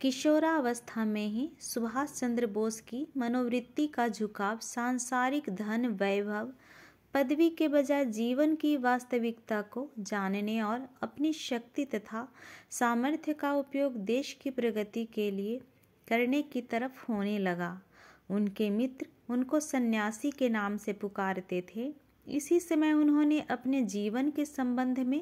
किशोरावस्था में ही सुभाष चंद्र बोस की मनोवृत्ति का झुकाव सांसारिक धन, वैभव, पदवी के बजाय जीवन की वास्तविकता को जानने और अपनी शक्ति तथा सामर्थ्य का उपयोग देश की प्रगति के लिए करने की तरफ होने लगा। उनके मित्र उनको सन्यासी के नाम से पुकारते थे। इसी समय उन्होंने अपने जीवन के संबंध में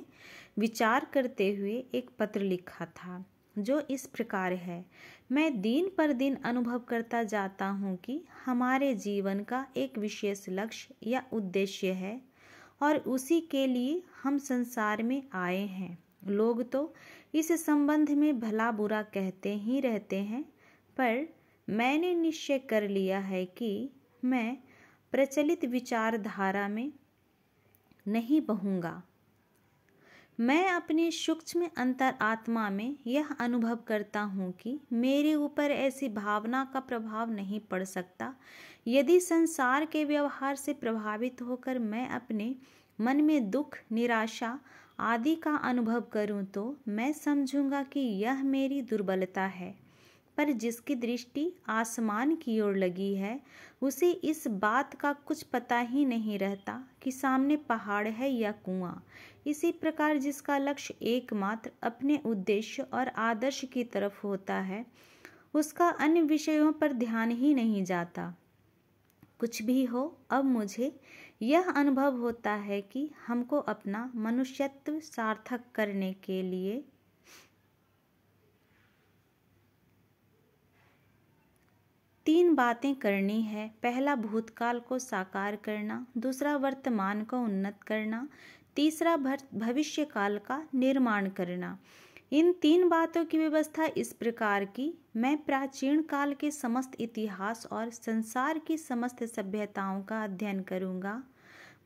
विचार करते हुए एक पत्र लिखा था, जो इस प्रकार है। मैं दिन पर दिन अनुभव करता जाता हूँ कि हमारे जीवन का एक विशेष लक्ष्य या उद्देश्य है और उसी के लिए हम संसार में आए हैं। लोग तो इस संबंध में भला बुरा कहते ही रहते हैं, पर मैंने निश्चय कर लिया है कि मैं प्रचलित विचारधारा में नहीं बहूंगा। मैं अपनी सूक्ष्म अंतरात्मा में यह अनुभव करता हूँ कि मेरे ऊपर ऐसी भावना का प्रभाव नहीं पड़ सकता। यदि संसार के व्यवहार से प्रभावित होकर मैं अपने मन में दुख, निराशा आदि का अनुभव करूँ तो मैं समझूंगा कि यह मेरी दुर्बलता है। पर जिसकी दृष्टि आसमान की ओर लगी है, उसे इस बात का कुछ पता ही नहीं रहता कि सामने पहाड़ है या कुआं। इसी प्रकार जिसका लक्ष्य एकमात्र अपने उद्देश्य और आदर्श की तरफ होता है, उसका अन्य विषयों पर ध्यान ही नहीं जाता। कुछ भी हो, अब मुझे यह अनुभव होता है कि हमको अपना मनुष्यत्व सार्थक करने के लिए तीन बातें करनी है। पहला, भूतकाल को साकार करना, दूसरा, वर्तमान को उन्नत करना, तीसरा, भविष्य काल का निर्माण करना। इन तीन बातों की व्यवस्था इस प्रकार की, मैं प्राचीन काल के समस्त इतिहास और संसार की समस्त सभ्यताओं का अध्ययन करूंगा।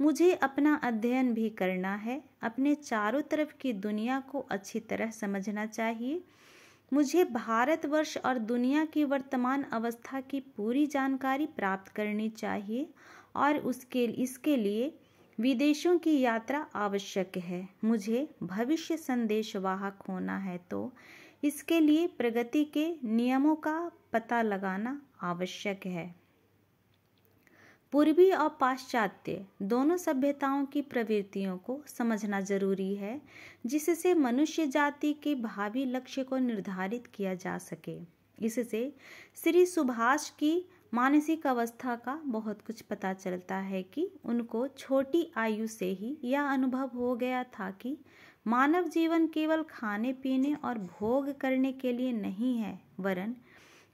मुझे अपना अध्ययन भी करना है। अपने चारों तरफ की दुनिया को अच्छी तरह समझना चाहिए। मुझे भारतवर्ष और दुनिया की वर्तमान अवस्था की पूरी जानकारी प्राप्त करनी चाहिए और इसके लिए विदेशों की यात्रा आवश्यक है। मुझे भविष्य संदेश वाहक होना है, तो इसके लिए प्रगति के नियमों का पता लगाना आवश्यक है। पूर्वी और पाश्चात्य दोनों सभ्यताओं की प्रवृत्तियों को समझना जरूरी है, जिससे मनुष्य जाति के भावी लक्ष्य को निर्धारित किया जा सके। इससे श्री सुभाष की मानसिक अवस्था का बहुत कुछ पता चलता है कि उनको छोटी आयु से ही यह अनुभव हो गया था कि मानव जीवन केवल खाने पीने और भोग करने के लिए नहीं है, वरन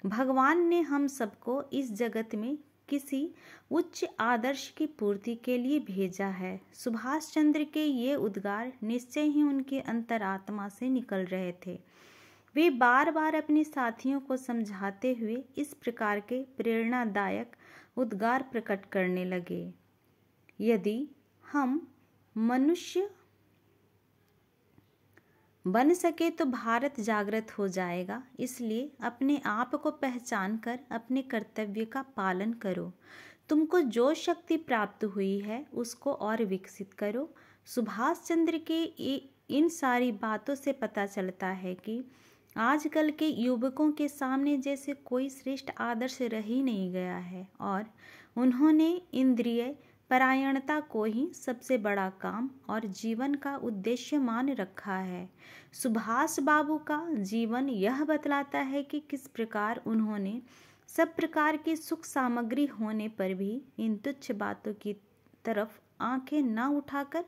भगवान ने हम सबको इस जगत में किसी उच्च आदर्श की पूर्ति के लिए भेजा है। सुभाष चंद्र के ये उद्गार निश्चय ही उनके अंतरात्मा से निकल रहे थे। वे बार बार अपने साथियों को समझाते हुए इस प्रकार के प्रेरणादायक उद्गार प्रकट करने लगे। यदि हम मनुष्य बन सके तो भारत जागृत हो जाएगा। इसलिए अपने आप को पहचान कर अपने कर्तव्य का पालन करो। तुमको जो शक्ति प्राप्त हुई है उसको और विकसित करो। सुभाष चंद्र के इन सारी बातों से पता चलता है कि आजकल के युवकों के सामने जैसे कोई श्रेष्ठ आदर्श रह ही नहीं गया है और उन्होंने इंद्रिय परायणता को ही सबसे बड़ा काम और जीवन का उद्देश्य मान रखा है। सुभाष बाबू का जीवन यह बतलाता है कि किस प्रकार उन्होंने सब प्रकार की सुख सामग्री होने पर भी इन तुच्छ बातों की तरफ आंखें न उठाकर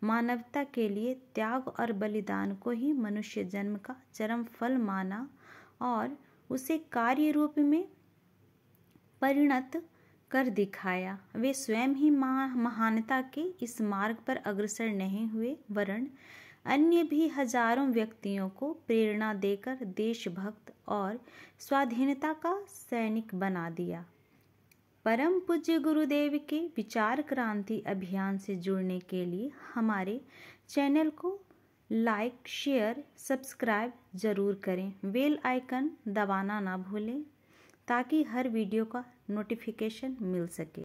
मानवता के लिए त्याग और बलिदान को ही मनुष्य जन्म का चरम फल माना और उसे कार्य रूप में परिणत कर दिखाया। वे स्वयं ही महानता के इस मार्ग पर अग्रसर नहीं हुए, वरन अन्य भी हजारों व्यक्तियों को प्रेरणा देकर देशभक्त और स्वाधीनता का सैनिक बना दिया। परम पूज्य गुरुदेव के विचार क्रांति अभियान से जुड़ने के लिए हमारे चैनल को लाइक, शेयर, सब्सक्राइब जरूर करें। बेल आइकन दबाना ना भूलें ताकि हर वीडियो का नोटिफिकेशन मिल सके।